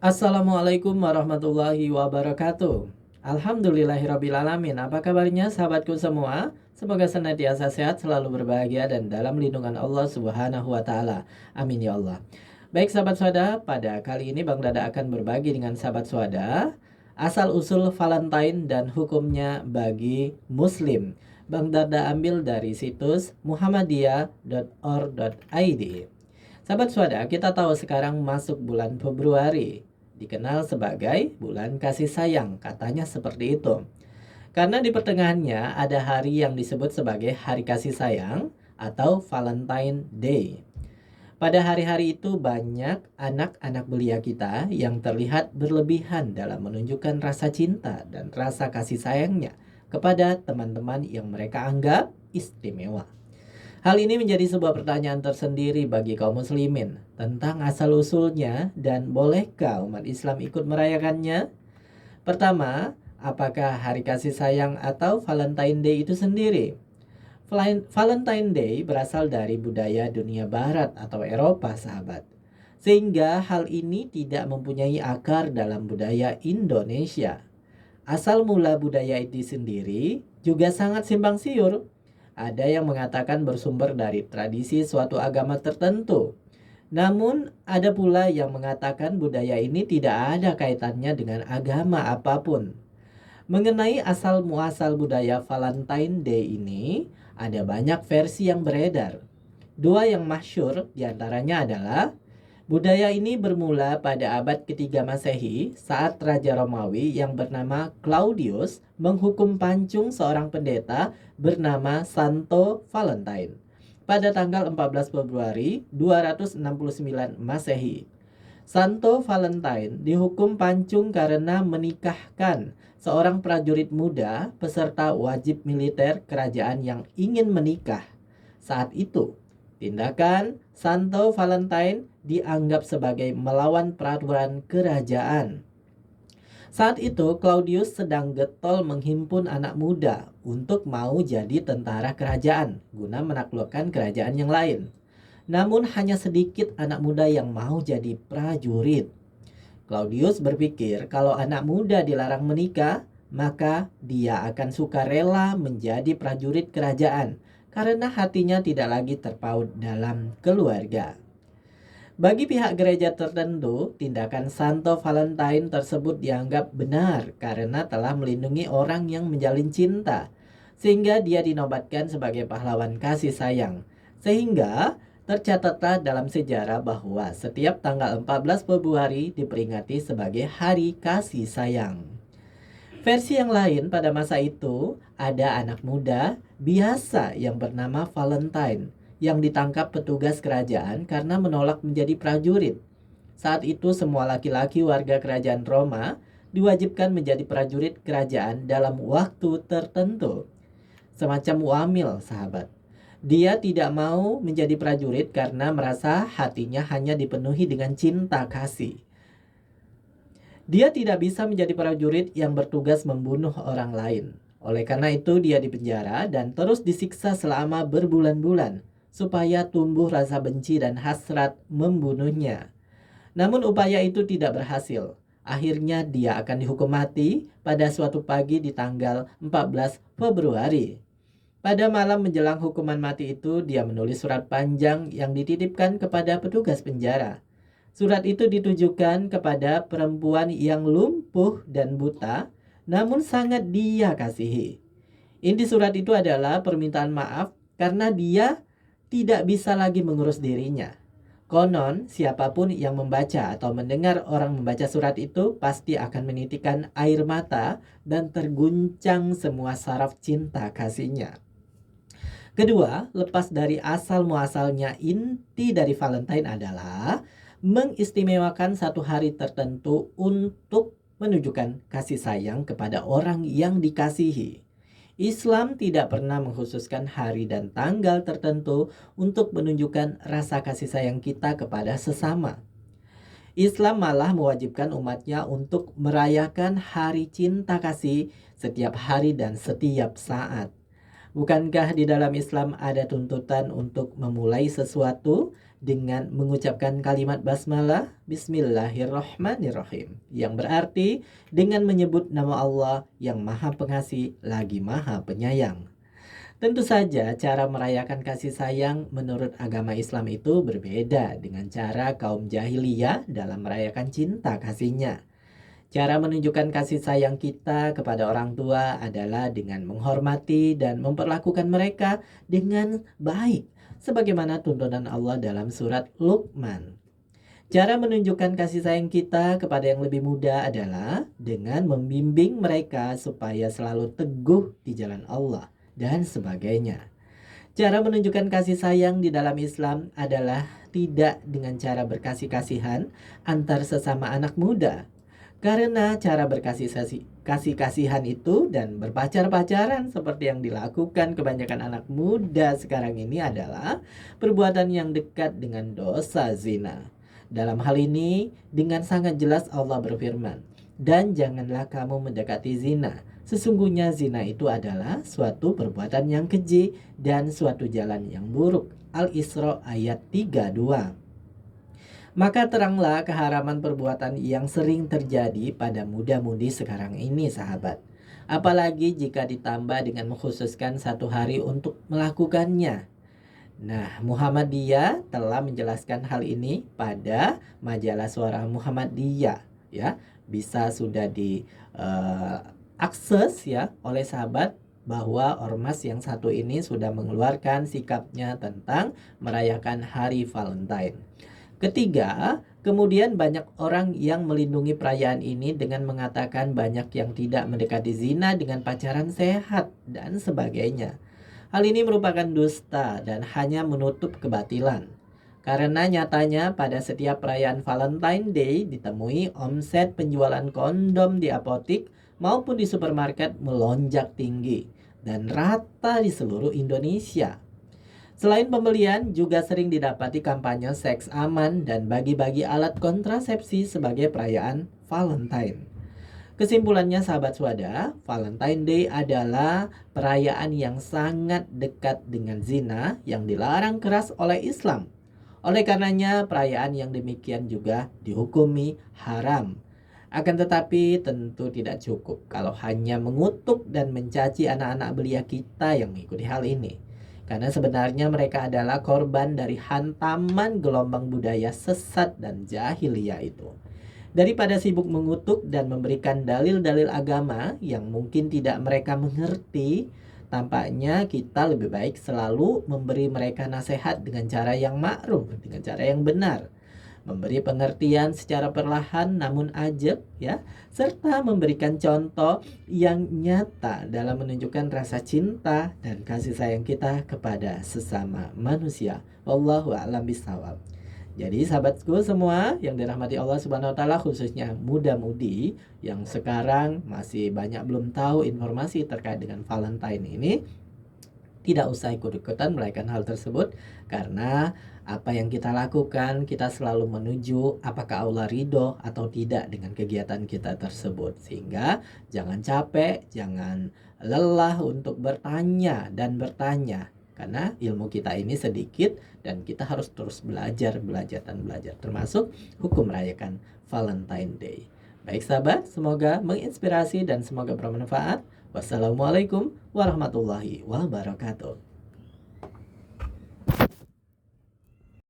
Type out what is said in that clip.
Assalamualaikum warahmatullahi wabarakatuh. Alhamdulillahirrabbilalamin. Apa kabarnya sahabatku semua? Semoga senantiasa sehat, selalu berbahagia dan dalam lindungan Allah Subhanahu wa taala. Amin ya Allah. Baik sahabat swada, pada kali ini Bang Dada akan berbagi dengan sahabat swada asal-usul Valentine dan hukumnya bagi muslim. Bang Dada ambil dari situs muhammadiyah.or.id. Sahabat swada, kita tahu sekarang masuk bulan Februari, dikenal sebagai bulan kasih sayang, katanya seperti itu. Karena di pertengahannya ada hari yang disebut sebagai hari kasih sayang atau Valentine Day. Pada hari-hari itu banyak anak-anak belia kita yang terlihat berlebihan dalam menunjukkan rasa cinta dan rasa kasih sayangnya kepada teman-teman yang mereka anggap istimewa. Hal ini menjadi sebuah pertanyaan tersendiri bagi kaum muslimin tentang asal-usulnya dan bolehkah umat Islam ikut merayakannya? Pertama, apakah hari kasih sayang atau Valentine Day itu sendiri? Valentine Day berasal dari budaya dunia barat atau Eropa, sahabat. Sehingga hal ini tidak mempunyai akar dalam budaya Indonesia. Asal mula budaya itu sendiri juga sangat simpang siur. Ada yang mengatakan bersumber dari tradisi suatu agama tertentu. Namun, ada pula yang mengatakan budaya ini tidak ada kaitannya dengan agama apapun. Mengenai asal muasal budaya Valentine Day ini, ada banyak versi yang beredar. Dua yang masyhur diantaranya adalah budaya ini bermula pada abad ketiga Masehi saat Raja Romawi yang bernama Claudius menghukum pancung seorang pendeta bernama Santo Valentine pada tanggal 14 Februari 269 Masehi. Santo Valentine dihukum pancung karena menikahkan seorang prajurit muda peserta wajib militer kerajaan yang ingin menikah. Saat itu, tindakan Santo Valentine dianggap sebagai melawan peraturan kerajaan. Saat itu Claudius sedang getol menghimpun anak muda untuk mau jadi tentara kerajaan guna menaklukkan kerajaan yang lain. Namun hanya sedikit anak muda yang mau jadi prajurit. Claudius berpikir kalau anak muda dilarang menikah, maka dia akan sukarela menjadi prajurit kerajaan karena hatinya tidak lagi terpaut dalam keluarga. Bagi pihak gereja tertentu, tindakan Santo Valentine tersebut dianggap benar karena telah melindungi orang yang menjalin cinta, sehingga dia dinobatkan sebagai pahlawan kasih sayang. Sehingga tercatatlah dalam sejarah bahwa setiap tanggal 14 Februari diperingati sebagai Hari Kasih Sayang. Versi yang lain pada masa itu, ada anak muda biasa yang bernama Valentine yang ditangkap petugas kerajaan karena menolak menjadi prajurit. Saat itu semua laki-laki warga kerajaan Roma diwajibkan menjadi prajurit kerajaan dalam waktu tertentu. Semacam wamil, sahabat. Dia tidak mau menjadi prajurit karena merasa hatinya hanya dipenuhi dengan cinta kasih. Dia tidak bisa menjadi prajurit yang bertugas membunuh orang lain. Oleh karena itu dia dipenjara dan terus disiksa selama berbulan-bulan supaya tumbuh rasa benci dan hasrat membunuhnya. Namun upaya itu tidak berhasil. Akhirnya dia akan dihukum mati pada suatu pagi di tanggal 14 Februari. Pada malam menjelang hukuman mati itu dia menulis surat panjang yang dititipkan kepada petugas penjara. Surat itu ditujukan kepada perempuan yang lumpuh dan buta, namun sangat dia kasihi. Inti surat itu adalah permintaan maaf karena dia tidak bisa lagi mengurus dirinya. Konon, siapapun yang membaca atau mendengar orang membaca surat itu pasti akan menitikan air mata dan terguncang semua saraf cinta kasihnya. Kedua, lepas dari asal muasalnya, inti dari Valentine adalah mengistimewakan satu hari tertentu untuk menunjukkan kasih sayang kepada orang yang dikasihi. Islam tidak pernah mengkhususkan hari dan tanggal tertentu untuk menunjukkan rasa kasih sayang kita kepada sesama. Islam malah mewajibkan umatnya untuk merayakan hari cinta kasih setiap hari dan setiap saat. Bukankah di dalam Islam ada tuntutan untuk memulai sesuatu dengan mengucapkan kalimat basmalah, Bismillahirrahmanirrahim, yang berarti dengan menyebut nama Allah yang Maha Pengasih lagi Maha Penyayang. Tentu saja cara merayakan kasih sayang menurut agama Islam itu berbeda dengan cara kaum jahiliyah dalam merayakan cinta kasihnya. Cara menunjukkan kasih sayang kita kepada orang tua adalah dengan menghormati dan memperlakukan mereka dengan baik, sebagaimana tuntunan Allah dalam surat Luqman. Cara menunjukkan kasih sayang kita kepada yang lebih muda adalah dengan membimbing mereka supaya selalu teguh di jalan Allah dan sebagainya. Cara menunjukkan kasih sayang di dalam Islam adalah tidak dengan cara berkasih-kasihan antar sesama anak muda. Karena cara kasih-kasihan itu dan berpacar-pacaran seperti yang dilakukan kebanyakan anak muda sekarang ini adalah perbuatan yang dekat dengan dosa zina. Dalam hal ini, dengan sangat jelas Allah berfirman, "Dan janganlah kamu mendekati zina. Sesungguhnya zina itu adalah suatu perbuatan yang keji dan suatu jalan yang buruk." Al-Isra ayat 32. Maka teranglah keharaman perbuatan yang sering terjadi pada muda-mudi sekarang ini, sahabat. Apalagi jika ditambah dengan mengkhususkan satu hari untuk melakukannya. Nah, Muhammadiyah telah menjelaskan hal ini pada majalah Suara Muhammadiyah, ya. Bisa sudah diakses ya oleh sahabat bahwa ormas yang satu ini sudah mengeluarkan sikapnya tentang merayakan hari Valentine. Ketiga, kemudian banyak orang yang melindungi perayaan ini dengan mengatakan banyak yang tidak mendekati zina dengan pacaran sehat dan sebagainya. Hal ini merupakan dusta dan hanya menutup kebatilan. Karena nyatanya pada setiap perayaan Valentine Day ditemui omset penjualan kondom di apotik maupun di supermarket melonjak tinggi dan rata di seluruh Indonesia. Selain pembelian, juga sering didapati kampanye seks aman dan bagi-bagi alat kontrasepsi sebagai perayaan Valentine. Kesimpulannya sahabat Swada, Valentine Day adalah perayaan yang sangat dekat dengan zina yang dilarang keras oleh Islam. Oleh karenanya, perayaan yang demikian juga dihukumi haram. Akan tetapi tentu tidak cukup kalau hanya mengutuk dan mencaci anak-anak belia kita yang mengikuti hal ini. Karena sebenarnya mereka adalah korban dari hantaman gelombang budaya sesat dan jahiliyah itu. Daripada sibuk mengutuk dan memberikan dalil-dalil agama yang mungkin tidak mereka mengerti, tampaknya kita lebih baik selalu memberi mereka nasihat dengan cara yang ma'ruf, dengan cara yang benar. Memberi pengertian secara perlahan namun ajak ya, serta memberikan contoh yang nyata dalam menunjukkan rasa cinta dan kasih sayang kita kepada sesama manusia. Wallahu a'lam bishawab. Jadi sahabatku semua yang dirahmati Allah Subhanahu wa taala, khususnya muda-mudi yang sekarang masih banyak belum tahu informasi terkait dengan Valentine ini, tidak usah ikut-ikutan merayakan hal tersebut, karena apa yang kita lakukan kita selalu menuju apakah Allah ridho atau tidak dengan kegiatan kita tersebut. Sehingga jangan capek, jangan lelah untuk bertanya dan bertanya, karena ilmu kita ini sedikit dan kita harus terus belajar dan belajar, termasuk hukum merayakan Valentine Day. Baik sahabat, semoga menginspirasi dan semoga bermanfaat. Wassalamualaikum warahmatullahi wabarakatuh.